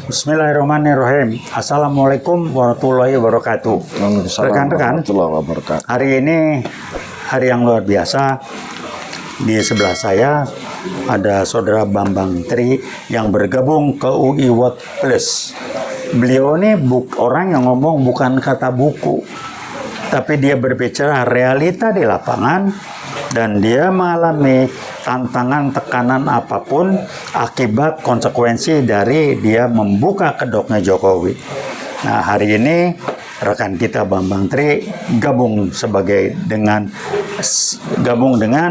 Bismillahirrahmanirrahim. Assalamualaikum warahmatullahi wabarakatuh. Rekan-rekan, hari ini hari yang luar biasa. Di sebelah saya ada saudara Bambang Tri yang bergabung ke UI World Plus. Beliau ini orang yang ngomong bukan kata buku, tapi dia berbicara realita di lapangan dan dia mengalami tantangan tekanan apapun akibat konsekuensi dari dia membuka kedoknya Jokowi. Nah, hari ini rekan kita Bambang Tri gabung dengan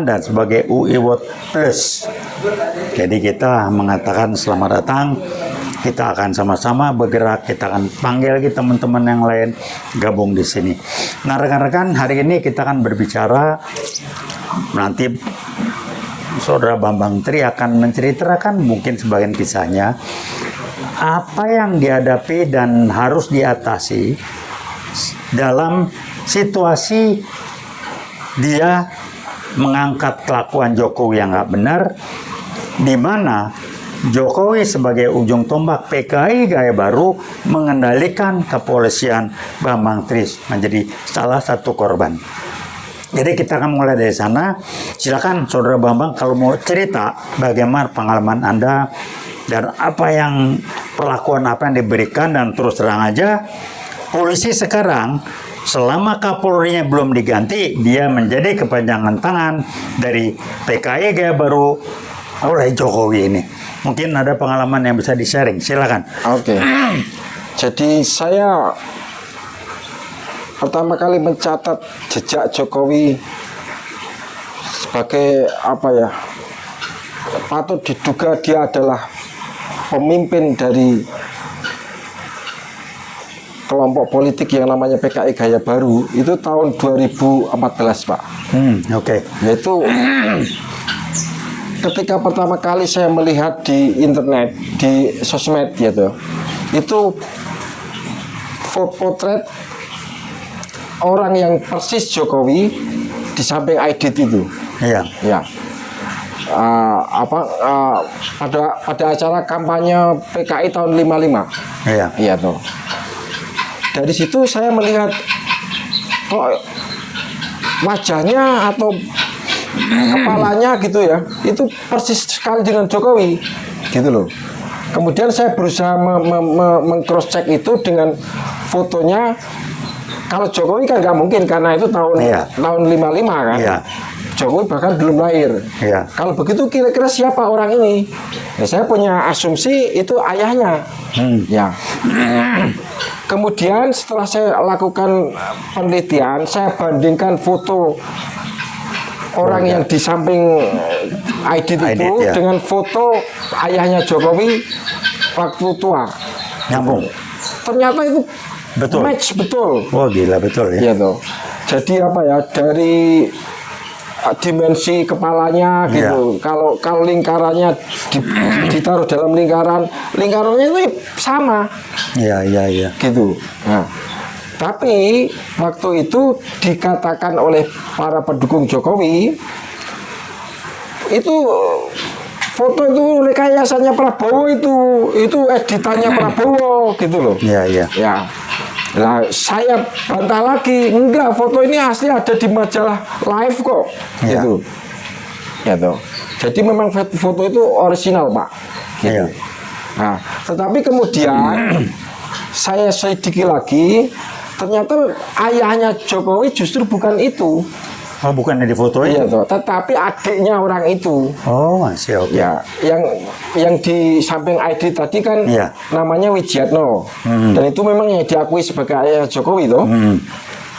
dan sebagai UI World Plus. Jadi kita mengatakan selamat datang. Kita akan sama-sama bergerak, kita akan panggil teman-teman yang lain gabung di sini. Nah, rekan-rekan, hari ini kita akan berbicara, nanti saudara Bambang Tri akan menceritakan mungkin sebagian kisahnya, apa yang dihadapi dan harus diatasi dalam situasi dia mengangkat kelakuan Jokowi yang nggak benar, di mana Jokowi sebagai ujung tombak PKI Gaya Baru mengendalikan kepolisian. Bambang Tri menjadi salah satu korban. Jadi kita akan mulai dari sana. Silakan saudara Bambang kalau mau cerita bagaimana pengalaman Anda dan perlakuan apa yang diberikan, dan terus terang aja polisi sekarang selama Kapolrinya belum diganti, dia menjadi kepanjangan tangan dari PKI Gaya Baru oleh Jokowi ini. Mungkin ada pengalaman yang bisa di-sharing, silakan. Oke. Jadi saya pertama kali mencatat jejak Jokowi sebagai patut diduga dia adalah pemimpin dari kelompok politik yang namanya PKI Gaya Baru itu tahun 2014, Pak. Oke. Yaitu ketika pertama kali saya melihat di internet, di sosmed gitu, itu potret orang yang persis Jokowi di samping Aidit itu. Iya. Ya. Pada acara kampanye PKI tahun 55. Iya. Iya tuh. Dari situ saya melihat kok wajahnya atau kepalanya gitu ya, itu persis sekali dengan Jokowi gitu loh. Kemudian saya berusaha meng-cross check itu dengan fotonya. Kalau Jokowi kan nggak mungkin karena itu tahun 55 kan. Iya. Jokowi bahkan belum lahir. Iya. Kalau begitu kira-kira siapa orang ini? Ya, saya punya asumsi itu ayahnya. Ya. Kemudian setelah saya lakukan penelitian, saya bandingkan foto orang yang di samping Aidit itu ya, dengan foto ayahnya Jokowi waktu tua. Nyambung. Ternyata itu betul. Match betul. Wah, gila betul ya. Gitu. Jadi dari dimensi kepalanya gitu. Kalau lingkarannya ditaruh dalam lingkarannya itu sama. Iya. Gitu. Nah, tapi waktu itu dikatakan oleh para pendukung Jokowi itu foto itu rekayasanya Prabowo, itu editannya Prabowo gitu loh. Iya. Ya. Nah, saya bantah lagi, enggak, foto ini asli ada di majalah Live kok. Gitu. Gitu. Jadi memang foto itu orisinal, Pak. Gitu. Iya. Nah, tetapi kemudian saya selidiki lagi, ternyata ayahnya Jokowi justru bukan itu. Oh, bukan yang di foto itu. Iya toh, tetapi adiknya orang itu. Oh, masih oke. Ya, yang di samping Aidit tadi kan namanya Wijiatno. Dan itu memang yang diakui sebagai ayah Jokowi toh.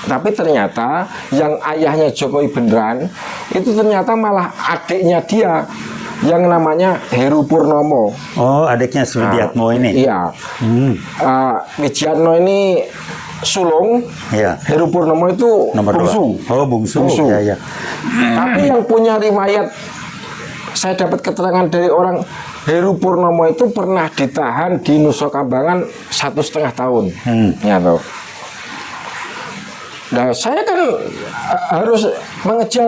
Tapi ternyata yang ayahnya Jokowi beneran itu ternyata malah adiknya dia yang namanya Heru Purnomo. Oh, adiknya Sudiatmo ini. Iya. Wijiatno ini sulung, Heru Purnomo itu bungsu. Oh, bungsu. Iya. Tapi yang punya riwayat, saya dapat keterangan dari orang, Heru Purnomo itu pernah ditahan di Nusa Kambangan 1,5 tahun. Ya toh. Nah, saya kan harus mengejar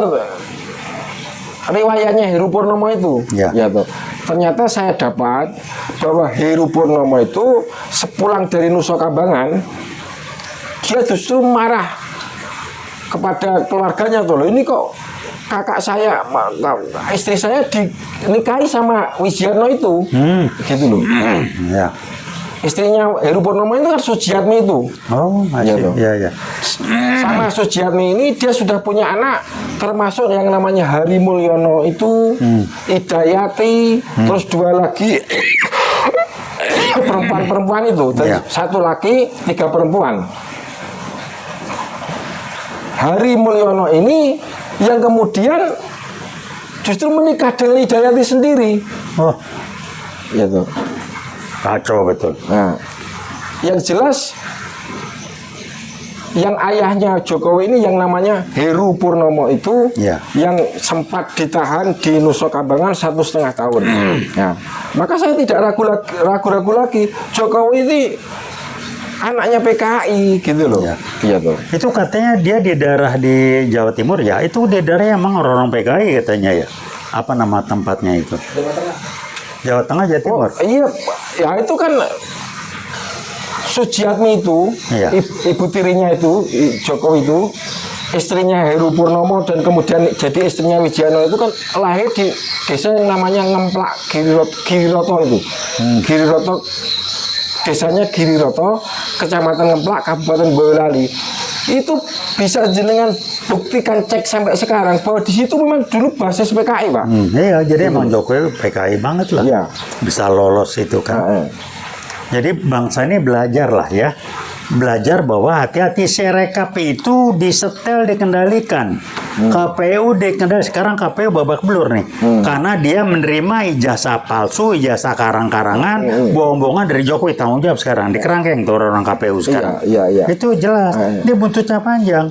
riwayatnya Heru Purnomo itu. Ya toh. ternyata saya dapat bahwa Heru Purnomo itu sepulang dari Nusa Kambangan, dia justru marah kepada keluarganya tuh, loh ini kok kakak saya, istri saya dinikahi sama Wijiarno itu, gitu loh. Ya. Istrinya Heru Purnomo itu kan Sujiatmi itu. Oh, masih. Ya. Sama Sujiatmi ini dia sudah punya anak, termasuk yang namanya Hari Mulyono itu, Idayati, terus 2 lagi perempuan-perempuan itu, Ya. 1 laki, 3 perempuan. Hari Mulyono ini yang kemudian justru menikah dengan Idayati sendiri. Oh, Gitu. kacau betul. Nah, yang jelas yang ayahnya Jokowi ini yang namanya Heru Purnomo itu, Ya. yang sempat ditahan di Nusa Kambangan 1,5 tahun. Ya. Maka saya tidak ragu-ragu lagi, Jokowi ini anaknya PKI gitu loh. Ya. Iya tuh. Itu katanya dia di daerah di Jawa Timur ya. Itu di daerah emang orang-orang PKI katanya ya. Apa nama tempatnya itu? Jawa Tengah, Jawa Timur. Iya, ya itu kan Sujiatmi itu, Iya. ibu tirinya itu, Jokowi itu, istrinya Heru Purnomo dan kemudian jadi istrinya Wijiarno itu kan lahir di desa yang namanya Ngemplak Giriroto itu. Giriroto, desanya Giriroto, Kecamatan Ngemplak, Kabupaten Boyolali. Itu bisa jenengan buktikan, cek sampai sekarang bahwa di situ memang dulu basis PKI, Pak. Iya, jadi emang Jokowi PKI banget lah. Iya. Bisa lolos itu kan. Jadi bangsa ini belajar lah ya. Belajar bahwa hati-hati Sirekap itu disetel, dikendalikan. KPU dikendalikan. Sekarang KPU babak belur nih. Karena dia menerima ijazah palsu, ijazah karang-karangan, bohong-bohongan dari Jokowi. Tanggung jawab sekarang. Dikerangkeng tuh orang KPU sekarang. Iya. Itu jelas. Dia buntutnya panjang.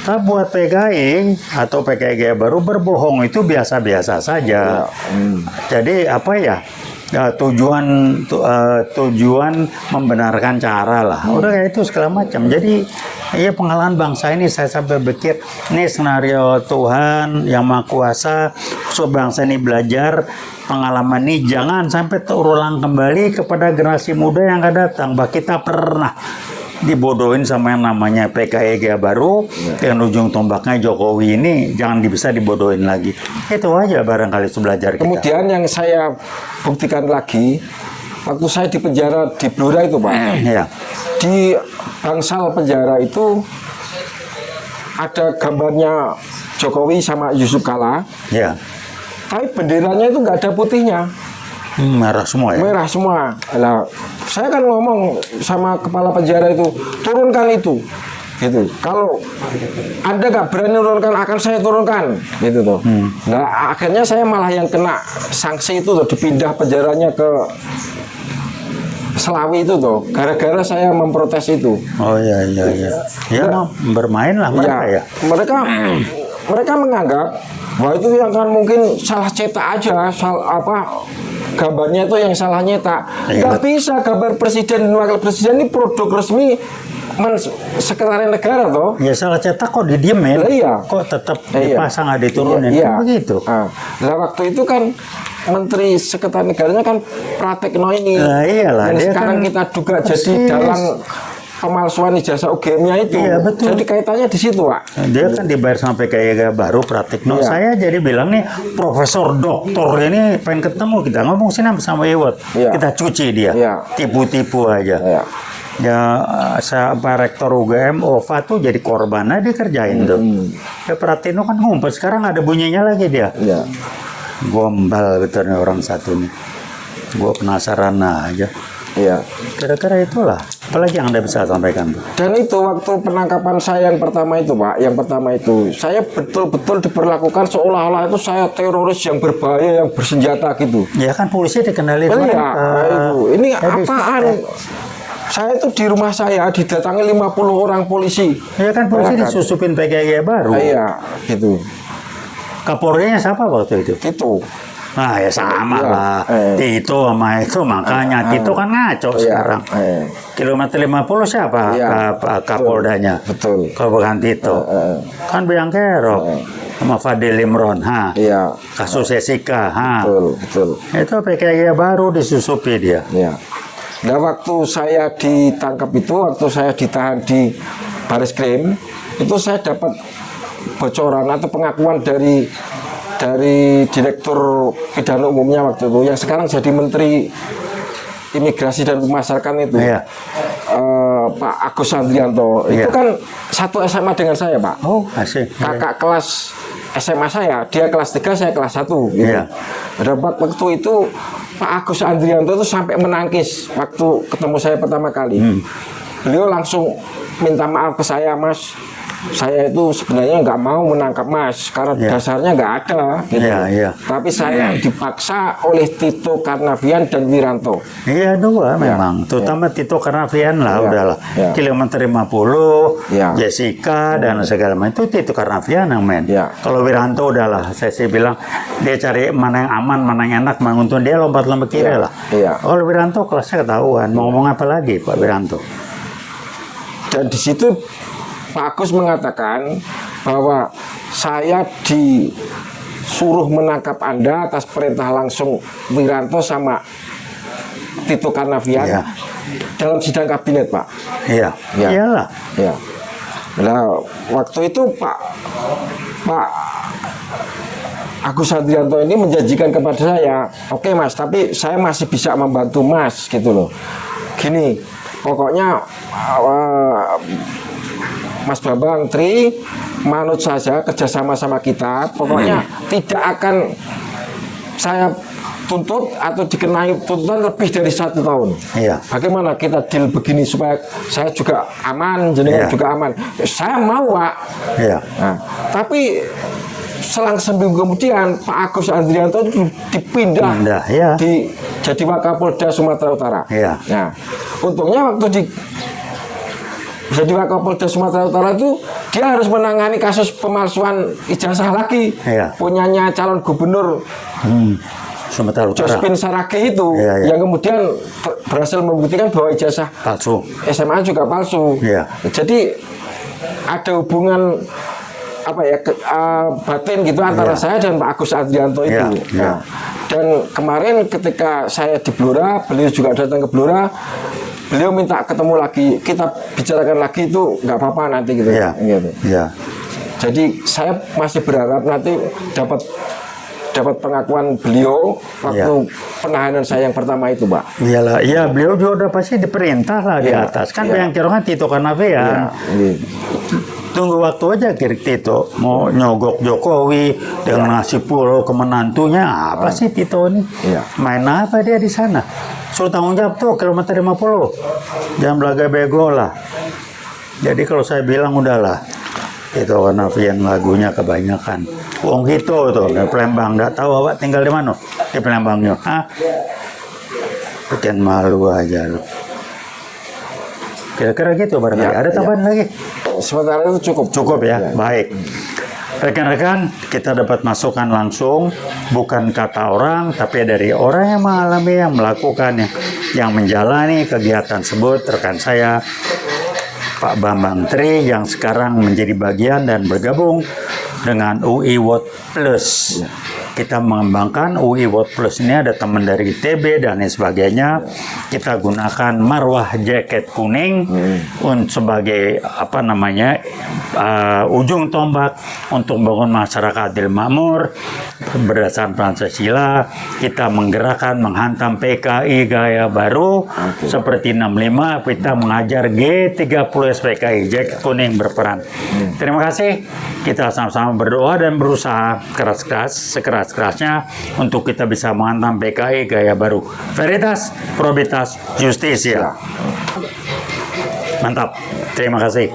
Tapi buat PKI atau PKI baru berbohong itu biasa-biasa saja. Jadi apa ya? Tujuan membenarkan cara lah. Udah kayak itu segala macam. Jadi ya pengalaman bangsa ini saya sampai berpikir ini senario Tuhan yang Maha Kuasa supaya bangsa ini belajar pengalaman ini jangan sampai terulang kembali kepada generasi muda yang akan datang. Bahwa kita pernah dibodohin sama yang namanya PKI baru dengan ujung tombaknya Jokowi ini jangan bisa dibodohin lagi. Itu aja barangkali belajar kita. Kemudian yang saya buktikan lagi waktu saya di penjara di Blora itu, Pak. Ya. Di bangsal penjara itu ada gambarnya Jokowi sama Yusuf Kala, Ya. tapi benderanya itu nggak ada putihnya. Merah semua ya. Merah semua. Lah, saya kan ngomong sama kepala penjara itu, turunkan itu, gitu. Kalau Anda nggak berani turunkan, akan saya turunkan, gitu tuh. Nah, akhirnya saya malah yang kena sanksi itu tuh, dipindah penjaranya ke Selawi itu tuh, gara-gara saya memprotes itu. Oh iya. Ya bermain lah mereka ya. Mereka menganggap bahwa itu yang kan mungkin salah cetak aja, gambarnya itu yang salah nyetak. Nggak bisa gambar presiden dan wakil presiden ini produk resmi sekretariat negara toh. Ya salah cetak kok didiemin. Iya. Kok tetap dipasang ada diturunin. Iya. Kan begitu. Nah, waktu itu kan Menteri Sekretariat Negaranya kan Pratekno ini. Nah, iyalah, yang dia sekarang kan kita duga jadi persis dalang pemalsuan ijazah UGM-nya itu. Iya, betul. Jadi kaitannya di situ, Pak. Dia kan dibayar sampai kayak baru Pratikno. Iya. Saya jadi bilang nih profesor doktor ini pengen ketemu kita ngomong sini sama Iwat. Iya. Kita cuci dia. Iya. Tipu-tipu aja. Iya. Ya Pak Rektor UGM OVA tuh jadi korbannya dikerjain tuh. Ya Pratikno kan ngumpet sekarang ada bunyinya lagi dia. Iya. Gombal betul nih orang satu nih. Gue penasaran aja. Iya. Kira-kira itulah. Apalagi yang Anda bisa sampaikan tuh? Dan itu waktu penangkapan saya yang pertama itu, Pak, saya betul-betul diperlakukan seolah-olah itu saya teroris yang berbahaya, yang bersenjata gitu. Ya kan polisi dikendalikan. Iya, itu. Ini apaan? Saya itu di rumah saya didatangi 50 orang polisi. Ya kan polisi disusupin PKI baru. Iya, gitu. Kapolrinya siapa waktu itu? Itu. Nah ya sama Iya. lah. Tito sama itu makanya Tito kan ngaco sekarang. Kilometer 50 siapa Iya. Kapoldanya? Betul. Kalau bukan Tito. Kan Biang Kerok sama Fadil Imron. Iya. Kasus Jessica. Betul. Itu PKI baru disusupi dia. Ya. Nah, waktu saya ditangkap itu, waktu saya ditahan di Baris Krim, itu saya dapat bocoran atau pengakuan dari Direktur Pidana Umumnya waktu itu, yang sekarang jadi Menteri Imigrasi dan Pemasarakatan itu, Iya. Pak Agus Andrianto. Iya. Itu kan satu SMA dengan saya, Pak. Oh, asik. Kakak kelas SMA saya, dia kelas 3, saya kelas 1 gitu. Iya. Pada waktu itu Pak Agus Andrianto itu sampai menangis waktu ketemu saya pertama kali. Beliau langsung minta maaf ke saya, Mas. Saya itu sebenarnya nggak mau menangkap Mas karena dasarnya nggak ada gitu. Iya. Tapi saya dipaksa oleh Tito Karnavian dan Wiranto. Iya dua memang, terutama Tito Karnavian lah, Iya. udahlah. Iya. Kilometer 50, Iya. Jessica dan segala macam itu Tito Karnavian yang main. Iya. Kalau Wiranto udahlah, saya sih bilang dia cari mana yang aman, mana yang enak, mana yang untung dia lompat kiri Iya. lah. Iya. Kalau Wiranto kelasnya ketahuan, mau ngomong apa lagi Pak Wiranto? Dan di situ Pak Agus mengatakan bahwa saya disuruh menangkap Anda atas perintah langsung Wiranto sama Tito Karnavian Iya. dalam sidang kabinet, Pak. Iya, Iya. iyalah. Ya. Nah, waktu itu Pak Agus Andrianto ini menjanjikan kepada saya, oke Mas, tapi saya masih bisa membantu Mas gitu loh. Gini, pokoknya Mas Bambang Tri manut saja kerjasama sama kita, pokoknya tidak akan saya tuntut atau dikenai tuntutan lebih dari 1 tahun. Iya. Bagaimana kita deal begini supaya saya juga aman, jenengan Iya. juga aman. Saya mau, Pak. Iya. Nah, tapi selang seminggu kemudian Pak Agus Andrianto itu dipindah ya. jadi Wakapolda Sumatera Utara. Iya. Nah, untungnya waktu jadi Wakapolda Sumatera Utara itu dia harus menangani kasus pemalsuan ijazah lagi. Iya. Punyanya calon gubernur Sumatera Utara. Jospin Sarage itu, Iya. yang kemudian berhasil membuktikan bahwa ijazah Palsu. SMA juga palsu. Iya. Jadi ada hubungan batin gitu antara saya dan Pak Agus Andrianto itu. Iya, iya. Nah, dan kemarin ketika saya di Blora, beliau juga datang ke Blora, beliau minta ketemu lagi, kita bicarakan lagi itu nggak apa-apa nanti gitu. Iya. Gitu. Iya. Jadi saya masih berharap nanti dapat pengakuan beliau waktu penahanan saya yang pertama itu, Pak. Iyalah, iya beliau juga udah pasti diperintah lah di Iya, atas. Kan iya. yang kan Tito Karnavian. Iya. Tunggu waktu aja Tito mau nyogok Jokowi dengan ngasih pulau ke menantunya, apa sih Tito ini? Iya. Main apa dia di sana? Suruh tanggung jawab tuh kilometer 50. Jangan belaga bego lah. Jadi kalau saya bilang udahlah, Tito Karnavian lagunya kebanyakan. Wong Hito tuh di Palembang, nggak tahu apa tinggal di mana? Di Palembangnya. Bikin malu aja lu. Kira-kira gitu barangkali. Ya, Ada tambahan lagi? Sementara itu cukup. Cukup ya, baik. Rekan-rekan, kita dapat masukan langsung, bukan kata orang, tapi dari orang yang mengalami, yang melakukan, yang menjalani kegiatan tersebut. Rekan saya, Pak Bambang Tri, yang sekarang menjadi bagian dan bergabung dengan UI World Plus. Kita mengembangkan UI World Plus ini, ada teman dari ITB dan lain sebagainya. Kita gunakan marwah jaket kuning sebagai ujung tombak untuk membangun masyarakat adil makmur berdasarkan Pancasila. Kita menggerakkan menghantam PKI gaya baru seperti 65. Kita mengajar G30 SPKI jaket kuning berperan. Terima kasih. Kita sama-sama berdoa dan berusaha sekeras-kerasnya untuk kita bisa menghantam PKI gaya baru. Veritas, probitas, justisia. Mantap. Terima kasih.